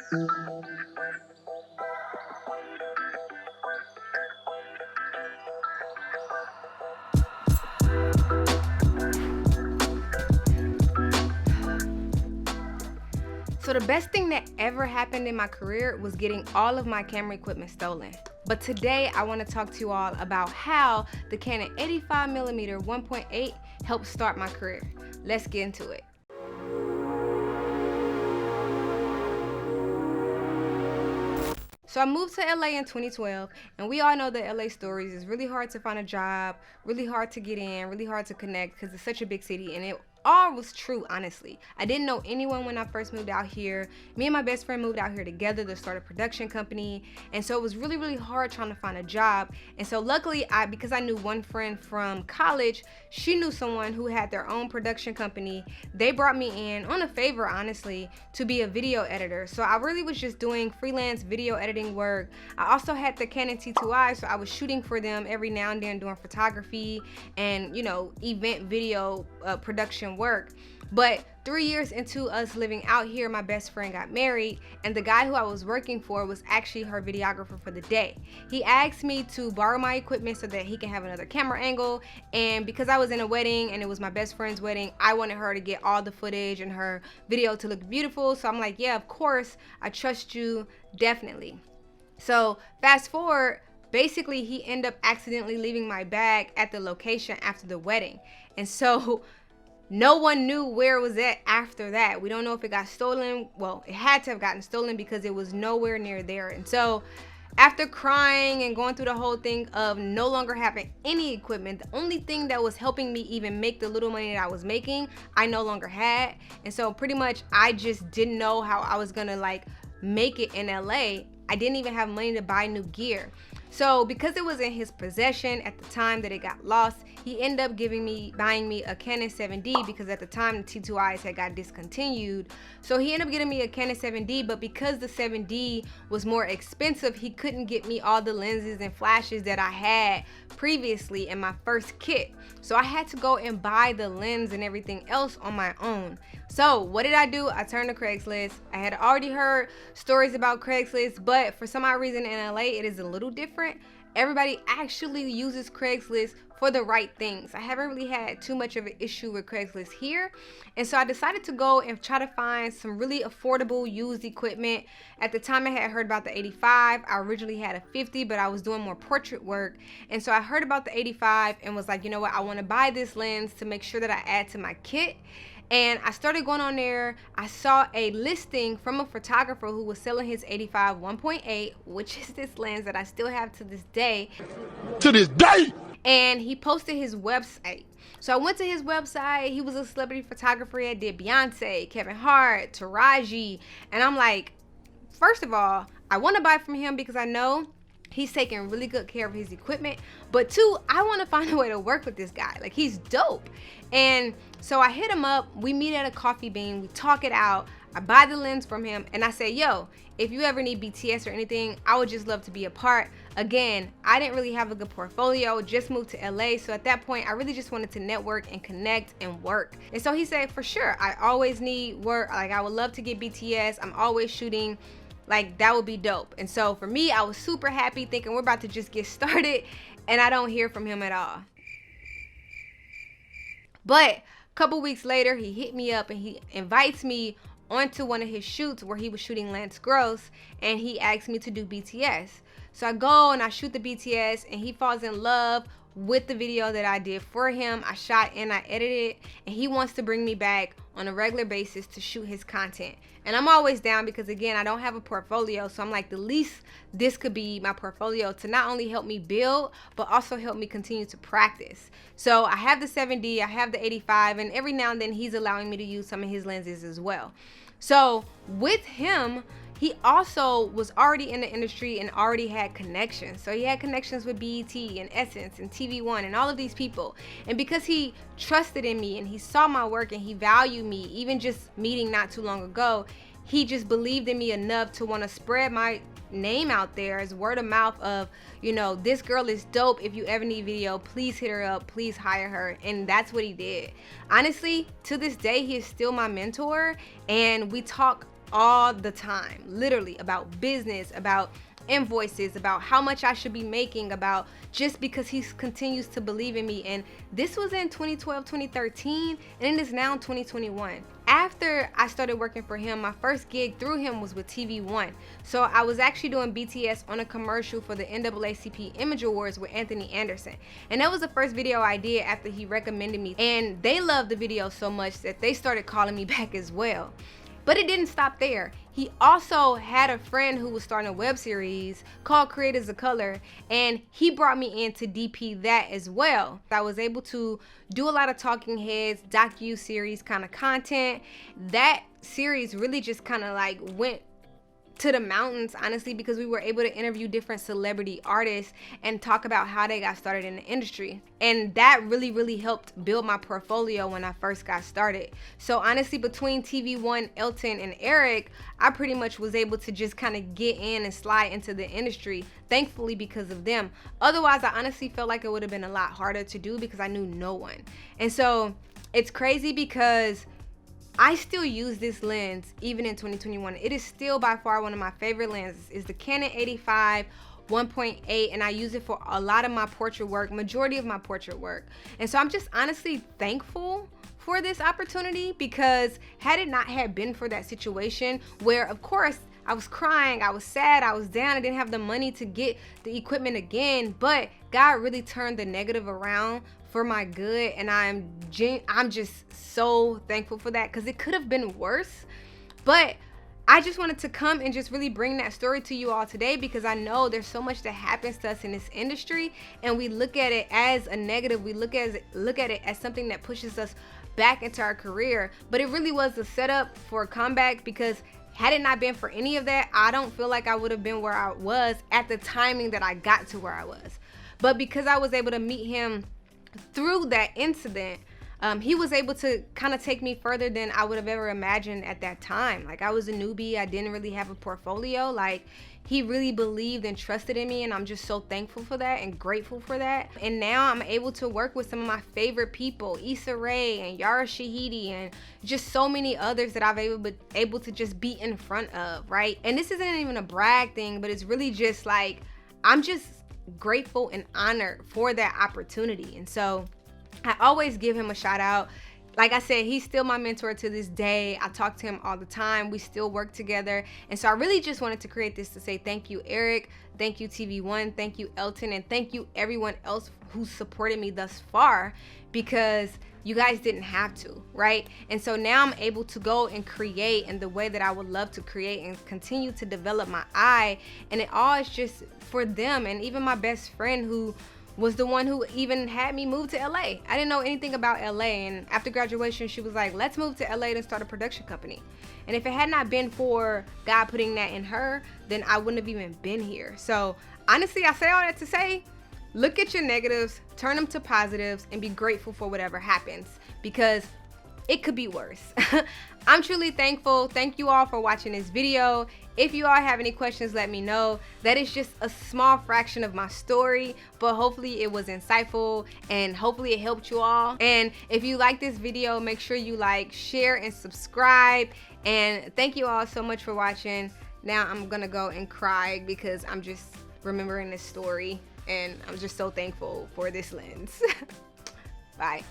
So the best thing that ever happened in my career was getting all of my camera equipment stolen. But today I want to talk to you all about how the Canon 85mm f1.8 helped start my career. Let's get into it. So I moved to LA in 2012, and we all know the LA stories. It's really hard to find a job, really hard to get in, really hard to connect because it's such a big city, and it all was true, honestly. I didn't know anyone when I first moved out here. Me and my best friend moved out here together to start a production company, and so it was really, really hard trying to find a job. And so luckily, because I knew one friend from college, she knew someone who had their own production company. They brought me in on a favor, honestly, to be a video editor. So I really was just doing freelance video editing work. I also had the Canon T2i, so I was shooting for them every now and then, doing photography and, you know, event video production work. But 3 years into us living out here, my best friend got married, and the guy who I was working for was actually her videographer for the day. He asked me to borrow my equipment so that he can have another camera angle, and because I was in a wedding and it was my best friend's wedding, I wanted her to get all the footage and her video to look beautiful. So I'm like, yeah, of course, I trust you, definitely. So fast forward, basically he ended up accidentally leaving my bag at the location after the wedding, and so no one knew where it was at after that. We don't know if it got stolen. Well, it had to have gotten stolen because it was nowhere near there. And so after crying and going through the whole thing of no longer having any equipment, the only thing that was helping me even make the little money that I was making, I no longer had. And so pretty much I just didn't know how I was gonna like make it in LA. I didn't even have money to buy new gear. So because it was in his possession at the time that it got lost, he ended up buying me a Canon 7D, because at the time the T2Is had got discontinued. So he ended up getting me a Canon 7D, but because the 7D was more expensive, he couldn't get me all the lenses and flashes that I had previously in my first kit. So I had to go and buy the lens and everything else on my own. So what did I do? I turned to Craigslist. I had already heard stories about Craigslist, but for some odd reason in LA, it is a little different. Everybody actually uses Craigslist for the right things. I haven't really had too much of an issue with Craigslist here. And so I decided to go and try to find some really affordable used equipment. At the time I had heard about the 85. I originally had a 50, but I was doing more portrait work. And so I heard about the 85 and was like, you know what, I want to buy this lens to make sure that I add to my kit. And I started going on there. I saw a listing from a photographer who was selling his 85 1.8, which is this lens that I still have to this day. And he posted his website. So I went to his website. He was a celebrity photographer. He did Beyonce, Kevin Hart, Taraji. And I'm like, first of all, I want to buy from him because I know he's taking really good care of his equipment. But two, I want to find a way to work with this guy. Like, he's dope. And so I hit him up. We meet at a coffee bean. We talk it out. I buy the lens from him and I say, yo, if you ever need BTS or anything, I would just love to be a part. Again, I didn't really have a good portfolio, just moved to LA. So at that point, I really just wanted to network and connect and work. And so he said, for sure, I always need work. Like, I would love to get BTS. I'm always shooting. Like, that would be dope. And so for me, I was super happy thinking we're about to just get started, and I don't hear from him at all. But a couple weeks later, he hit me up and he invites me onto one of his shoots where he was shooting Lance Gross, and he asked me to do BTS. So I go and I shoot the BTS, and he falls in love with the video that I did for him. I shot and I edited, and he wants to bring me back on a regular basis to shoot his content. And I'm always down because, again, I don't have a portfolio. So I'm like, the least this could be my portfolio to not only help me build, but also help me continue to practice. So I have the 7D, I have the 85, and every now and then he's allowing me to use some of his lenses as well. So with him, he also was already in the industry and already had connections. So he had connections with BET and Essence and TV1 and all of these people. And because he trusted in me and he saw my work and he valued me, even just meeting not too long ago, he just believed in me enough to want to spread my name out there as word of mouth of, you know, this girl is dope. If you ever need video, please hit her up, please hire her. And that's what he did. Honestly, to this day, he is still my mentor, and we talk all the time, literally, about business, about invoices, about how much I should be making, about just because he continues to believe in me. And this was in 2012, 2013, and it is now 2021. After I started working for him, my first gig through him was with TV1. So I was actually doing BTS on a commercial for the NAACP Image Awards with Anthony Anderson. And that was the first video I did after he recommended me. And they loved the video so much that they started calling me back as well. But it didn't stop there. He also had a friend who was starting a web series called Creators of Color, and he brought me in to DP that as well. I was able to do a lot of talking heads, docu-series kind of content. That series really just kind of like went to the mountains, honestly, because we were able to interview different celebrity artists and talk about how they got started in the industry. And that really helped build my portfolio when I first got started. So honestly, between TV1, Elton, and Eric, I pretty much was able to just kind of get in and slide into the industry, thankfully, because of them. Otherwise, I honestly felt like it would have been a lot harder to do because I knew no one. And so it's crazy because I still use this lens even in 2021. It is still by far one of my favorite lenses. It's the Canon 85mm f1.8, and I use it for a lot of my portrait work, majority of my portrait work. And so I'm just honestly thankful for this opportunity, because had it not had been for that situation where, of course, I was crying, I was sad, I was down, I didn't have the money to get the equipment again, but God really turned the negative around for my good, and I'm just so thankful for that, because it could have been worse. But I just wanted to come and just really bring that story to you all today, because I know there's so much that happens to us in this industry, and we look at it as a negative. We look at it as something that pushes us back into our career, but it really was a setup for a comeback, because had it not been for any of that, I don't feel like I would have been where I was at the timing that I got to where I was. But because I was able to meet him through that incident, he was able to kind of take me further than I would have ever imagined at that time. Like, I was a newbie, I didn't really have a portfolio. Like, he really believed and trusted in me, and I'm just so thankful for that and grateful for that. And now I'm able to work with some of my favorite people, Issa Rae and Yara Shahidi, and just so many others that I've able to just be in front of, right? And this isn't even a brag thing, but it's really just like, I'm just grateful and honored for that opportunity. And so I always give him a shout out. Like I said, he's still my mentor to this day. I talk to him all the time. We still work together. And so I really just wanted to create this to say thank you, Eric. Thank you, TV1. Thank you, Elton. And thank you, everyone else who supported me thus far, because you guys didn't have to, right? And so now I'm able to go and create in the way that I would love to create and continue to develop my eye. And it all is just for them. And even my best friend, who was the one who even had me move to LA. I didn't know anything about LA, and after graduation she was like, let's move to LA to start a production company. And if it had not been for God putting that in her, then I wouldn't have even been here. So honestly, I say all that to say, look at your negatives, turn them to positives, and be grateful for whatever happens, because it could be worse. I'm truly thankful. Thank you all for watching this video. If you all have any questions, let me know. That is just a small fraction of my story, but hopefully it was insightful and hopefully it helped you all. And if you like this video, make sure you like, share, and subscribe. And thank you all so much for watching. Now I'm gonna go and cry because I'm just remembering this story, and I'm just so thankful for this lens. Bye.